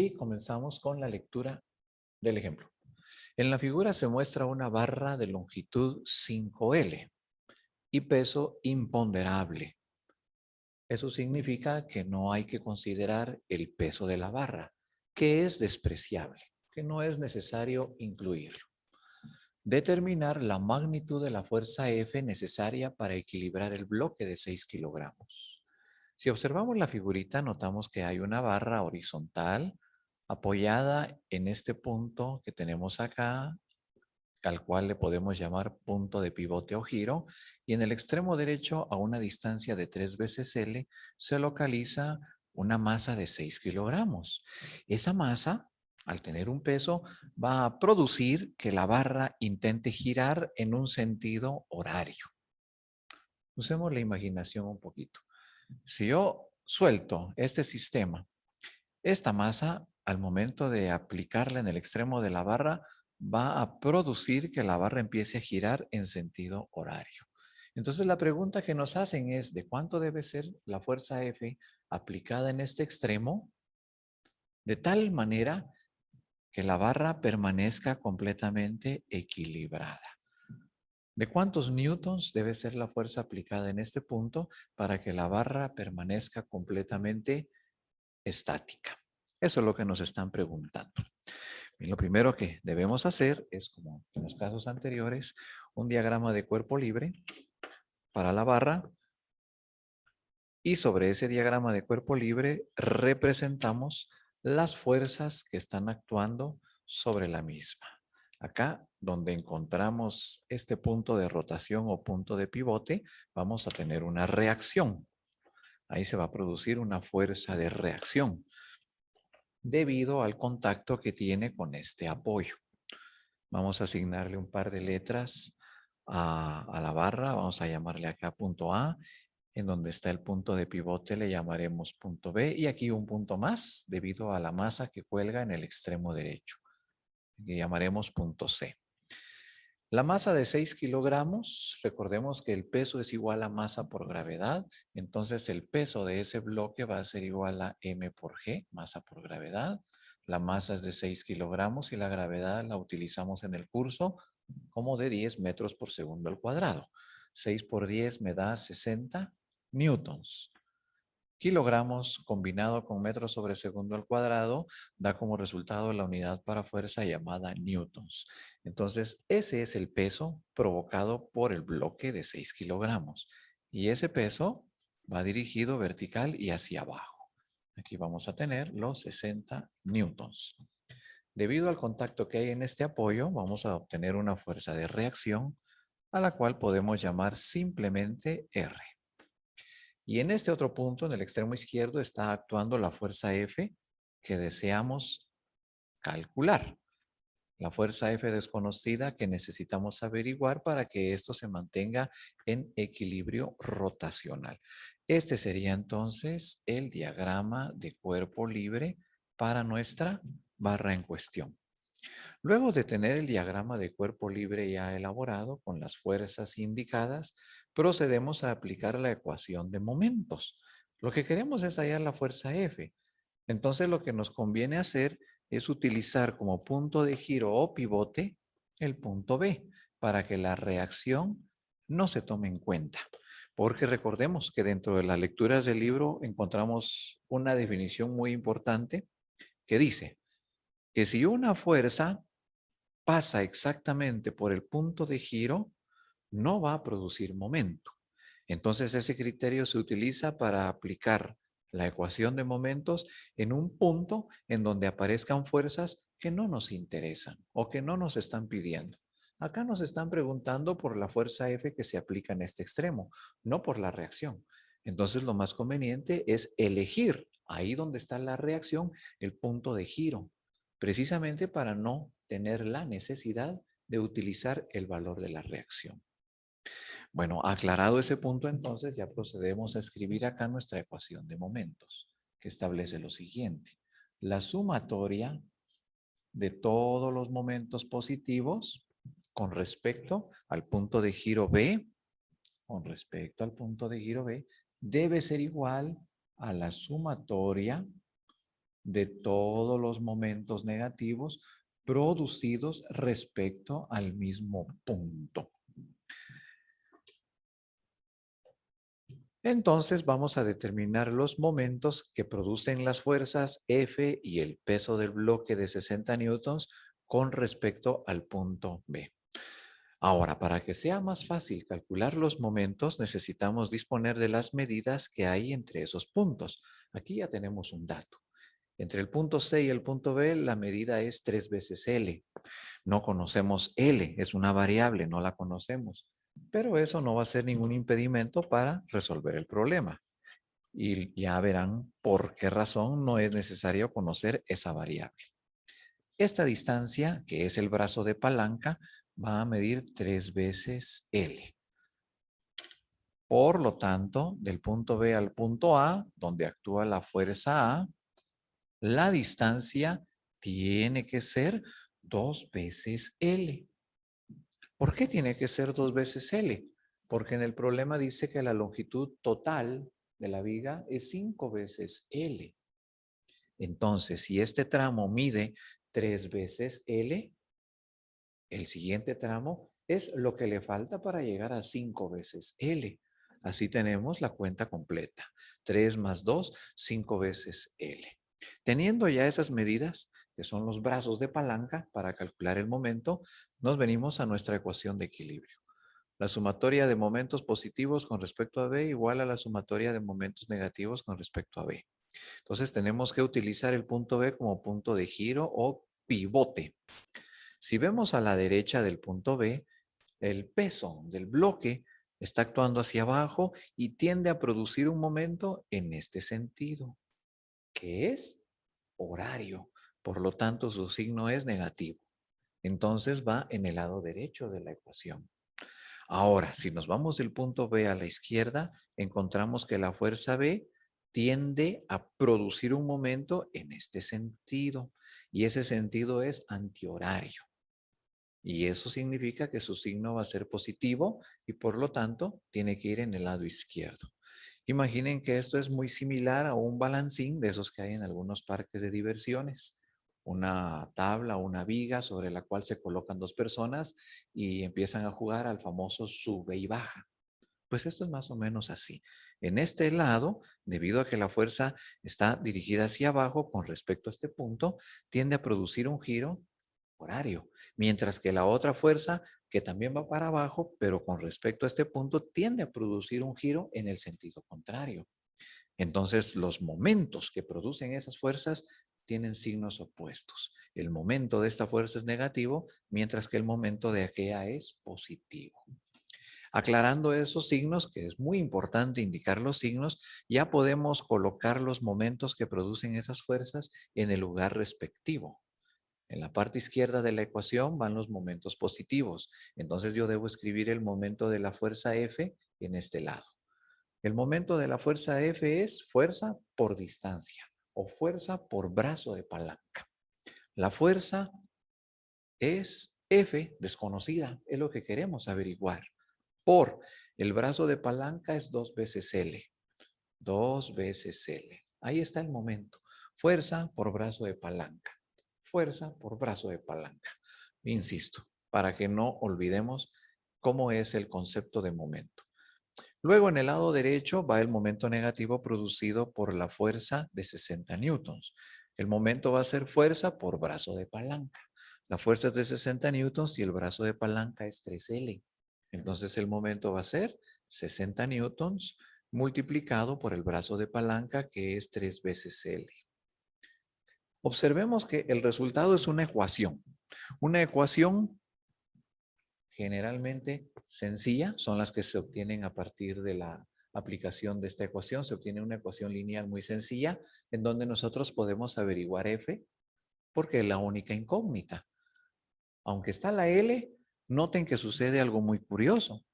Y comenzamos con la lectura del ejemplo. En la figura se muestra una barra de longitud 5L y peso imponderable. Eso significa que no hay que considerar el peso de la barra, que es despreciable, que no es necesario incluirlo. Determinar la magnitud de la fuerza F necesaria para equilibrar el bloque de 6 kilogramos. Si observamos la figurita, notamos que hay una barra horizontal apoyada en este punto que tenemos acá, al cual le podemos llamar punto de pivote o giro, y en el extremo derecho, a una distancia de 3 veces L, se localiza una masa de 6 kilogramos. Esa masa, al tener un peso, va a producir que la barra intente girar en un sentido horario. Usemos la imaginación un poquito. Si yo suelto este sistema, esta masa, al momento de aplicarla en el extremo de la barra, va a producir que la barra empiece a girar en sentido horario. Entonces la pregunta que nos hacen es de cuánto debe ser la fuerza F aplicada en este extremo, de tal manera que la barra permanezca completamente equilibrada. ¿De cuántos newtons debe ser la fuerza aplicada en este punto para que la barra permanezca completamente estática? Eso es lo que nos están preguntando. Y lo primero que debemos hacer es, como en los casos anteriores, un diagrama de cuerpo libre para la barra, y sobre ese diagrama de cuerpo libre representamos las fuerzas que están actuando sobre la misma. Acá, donde encontramos este punto de rotación o punto de pivote, vamos a tener una reacción. Ahí se va a producir una fuerza de reacción debido al contacto que tiene con este apoyo. Vamos a asignarle un par de letras a la barra. Vamos a llamarle acá punto A. En donde está el punto de pivote le llamaremos punto B. Y aquí un punto más debido a la masa que cuelga en el extremo derecho. Le llamaremos punto C. La masa de 6 kilogramos, recordemos que el peso es igual a masa por gravedad, entonces el peso de ese bloque va a ser igual a m por g, masa por gravedad. La masa es de 6 kilogramos y la gravedad la utilizamos en el curso como de 10 metros por segundo al cuadrado. 6 por 10 me da 60 newtons. Kilogramos combinado con metros sobre segundo al cuadrado da como resultado la unidad para fuerza llamada newtons. Entonces, ese es el peso provocado por el bloque de 6 kilogramos. Y ese peso va dirigido vertical y hacia abajo. Aquí vamos a tener los 60 newtons. Debido al contacto que hay en este apoyo, vamos a obtener una fuerza de reacción a la cual podemos llamar simplemente R. Y en este otro punto, en el extremo izquierdo, está actuando la fuerza F que deseamos calcular. La fuerza F desconocida que necesitamos averiguar para que esto se mantenga en equilibrio rotacional. Este sería entonces el diagrama de cuerpo libre para nuestra barra en cuestión. Luego de tener el diagrama de cuerpo libre ya elaborado con las fuerzas indicadas, procedemos a aplicar la ecuación de momentos. Lo que queremos es hallar la fuerza F. Entonces lo que nos conviene hacer es utilizar como punto de giro o pivote el punto B para que la reacción no se tome en cuenta. Porque recordemos que dentro de las lecturas del libro encontramos una definición muy importante que dice que si una fuerza pasa exactamente por el punto de giro, no va a producir momento. Entonces ese criterio se utiliza para aplicar la ecuación de momentos en un punto en donde aparezcan fuerzas que no nos interesan o que no nos están pidiendo. Acá nos están preguntando por la fuerza F que se aplica en este extremo, no por la reacción. Entonces lo más conveniente es elegir ahí donde está la reacción el punto de giro, precisamente para no tener la necesidad de utilizar el valor de la reacción. Bueno, aclarado ese punto, entonces ya procedemos a escribir acá nuestra ecuación de momentos, que establece lo siguiente. La sumatoria de todos los momentos positivos con respecto al punto de giro B, debe ser igual a la sumatoria de todos los momentos negativos producidos respecto al mismo punto. Entonces vamos a determinar los momentos que producen las fuerzas F y el peso del bloque de 60 newtons con respecto al punto B. Ahora, para que sea más fácil calcular los momentos, necesitamos disponer de las medidas que hay entre esos puntos. Aquí ya tenemos un dato. Entre el punto C y el punto B, la medida es 3 veces L. No conocemos L, es una variable, no la conocemos. Pero eso no va a ser ningún impedimento para resolver el problema. Y ya verán por qué razón no es necesario conocer esa variable. Esta distancia, que es el brazo de palanca, va a medir 3 veces L. Por lo tanto, del punto B al punto A, donde actúa la fuerza A, la distancia tiene que ser 2 veces L. ¿Por qué tiene que ser 2 veces L? Porque en el problema dice que la longitud total de la viga es 5 veces L. Entonces, si este tramo mide 3 veces L, el siguiente tramo es lo que le falta para llegar a 5 veces L. Así tenemos la cuenta completa. 3 más 2, 5 veces L. Teniendo ya esas medidas, que son los brazos de palanca para calcular el momento, nos venimos a nuestra ecuación de equilibrio. La sumatoria de momentos positivos con respecto a B igual a la sumatoria de momentos negativos con respecto a B. Entonces tenemos que utilizar el punto B como punto de giro o pivote. Si vemos a la derecha del punto B, el peso del bloque está actuando hacia abajo y tiende a producir un momento en este sentido, que es horario. Por lo tanto, su signo es negativo. Entonces va en el lado derecho de la ecuación. Ahora, si nos vamos del punto B a la izquierda, encontramos que la fuerza B tiende a producir un momento en este sentido. Y ese sentido es antihorario. Y eso significa que su signo va a ser positivo y por lo tanto tiene que ir en el lado izquierdo. Imaginen que esto es muy similar a un balancín de esos que hay en algunos parques de diversiones. Una tabla, una viga sobre la cual se colocan dos personas y empiezan a jugar al famoso sube y baja. Pues esto es más o menos así. En este lado, debido a que la fuerza está dirigida hacia abajo con respecto a este punto, tiende a producir un giro horario, mientras que la otra fuerza, que también va para abajo, pero con respecto a este punto, tiende a producir un giro en el sentido contrario. Entonces, los momentos que producen esas fuerzas tienen signos opuestos. El momento de esta fuerza es negativo, mientras que el momento de aquella es positivo. Aclarando esos signos, que es muy importante indicar los signos, ya podemos colocar los momentos que producen esas fuerzas en el lugar respectivo. En la parte izquierda de la ecuación van los momentos positivos. Entonces yo debo escribir el momento de la fuerza F en este lado. El momento de la fuerza F es fuerza por distancia o fuerza por brazo de palanca. La fuerza es F desconocida, es lo que queremos averiguar. Por el brazo de palanca es 2 veces L. 2 veces L. Ahí está el momento. Fuerza por brazo de palanca. Fuerza por brazo de palanca. Insisto, para que no olvidemos cómo es el concepto de momento. Luego en el lado derecho va el momento negativo producido por la fuerza de 60 newtons. El momento va a ser fuerza por brazo de palanca. La fuerza es de 60 newtons y el brazo de palanca es 3L. Entonces el momento va a ser 60 newtons multiplicado por el brazo de palanca que es 3 veces L. Observemos que el resultado es una ecuación. Una ecuación generalmente sencilla, son las que se obtienen a partir de la aplicación de esta ecuación. Se obtiene una ecuación lineal muy sencilla en donde nosotros podemos averiguar F porque es la única incógnita. Aunque está la L, noten que sucede algo muy curioso.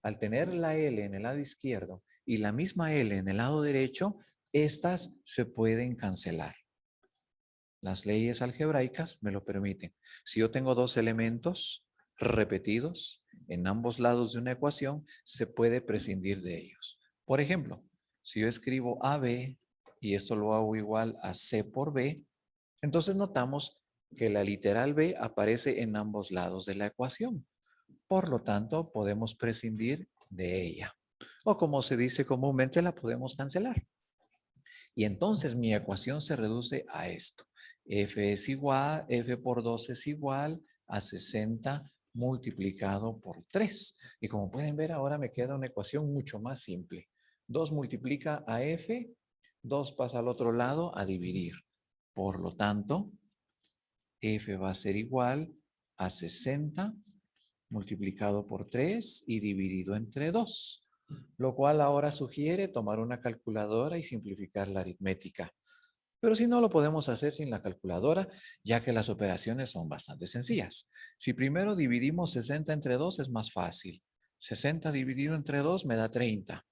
Al tener la L en el lado izquierdo y la misma L en el lado derecho, estas se pueden cancelar. Las leyes algebraicas me lo permiten. Si yo tengo dos elementos repetidos en ambos lados de una ecuación, se puede prescindir de ellos. Por ejemplo, si yo escribo AB y esto lo hago igual a C por B, entonces notamos que la literal B aparece en ambos lados de la ecuación. Por lo tanto, podemos prescindir de ella. O como se dice comúnmente, la podemos cancelar. Y entonces mi ecuación se reduce a esto. F por 2 es igual a 60 multiplicado por 3. Y como pueden ver, ahora me queda una ecuación mucho más simple. 2 multiplica a F, 2 pasa al otro lado a dividir. Por lo tanto, F va a ser igual a 60 multiplicado por 3 y dividido entre 2, lo cual ahora sugiere tomar una calculadora y simplificar la aritmética. Pero si no, lo podemos hacer sin la calculadora, ya que las operaciones son bastante sencillas. Si primero dividimos 60 entre 2 es más fácil. 60 dividido entre 2 me da 30.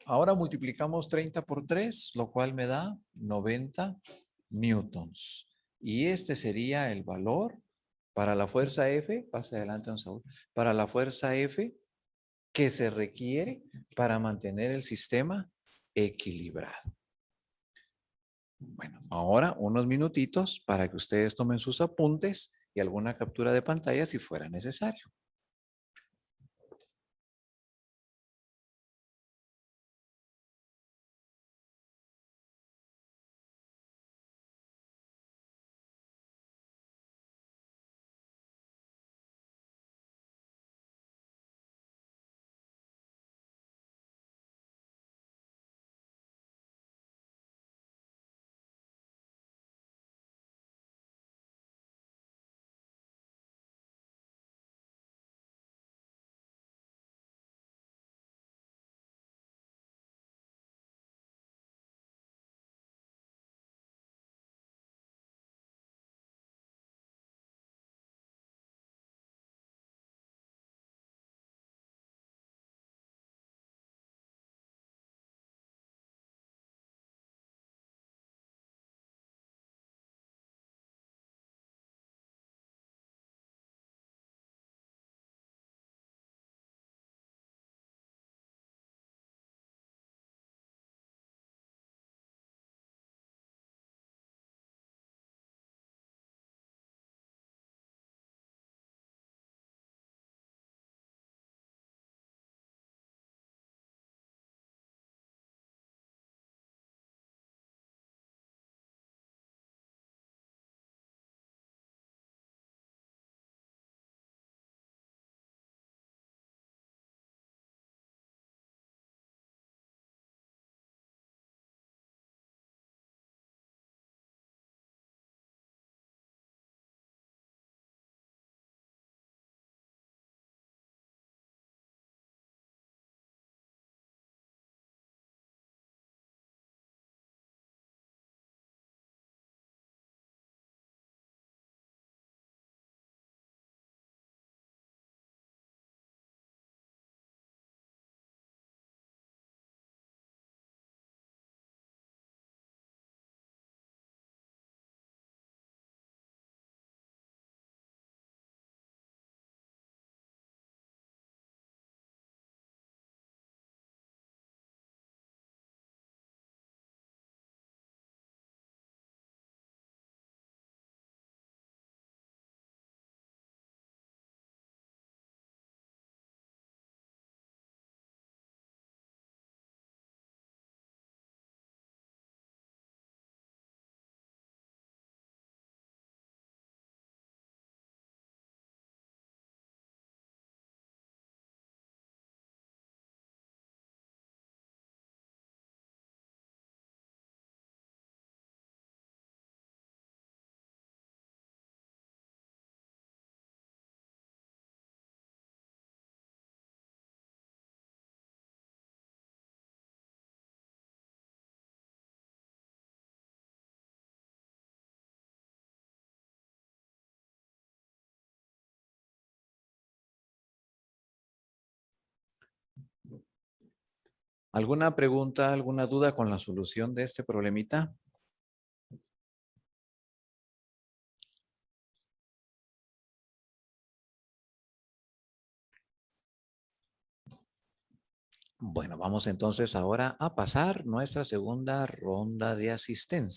Ahora multiplicamos 30 por 3, lo cual me da 90 newtons. Y este sería el valor para la fuerza F, pase adelante un segundo, para la fuerza F que se requiere para mantener el sistema equilibrado. Bueno, ahora unos minutitos para que ustedes tomen sus apuntes y alguna captura de pantalla si fuera necesario. ¿Alguna pregunta, alguna duda con la solución de este problemita? Bueno, vamos entonces ahora a pasar nuestra segunda ronda de asistencia.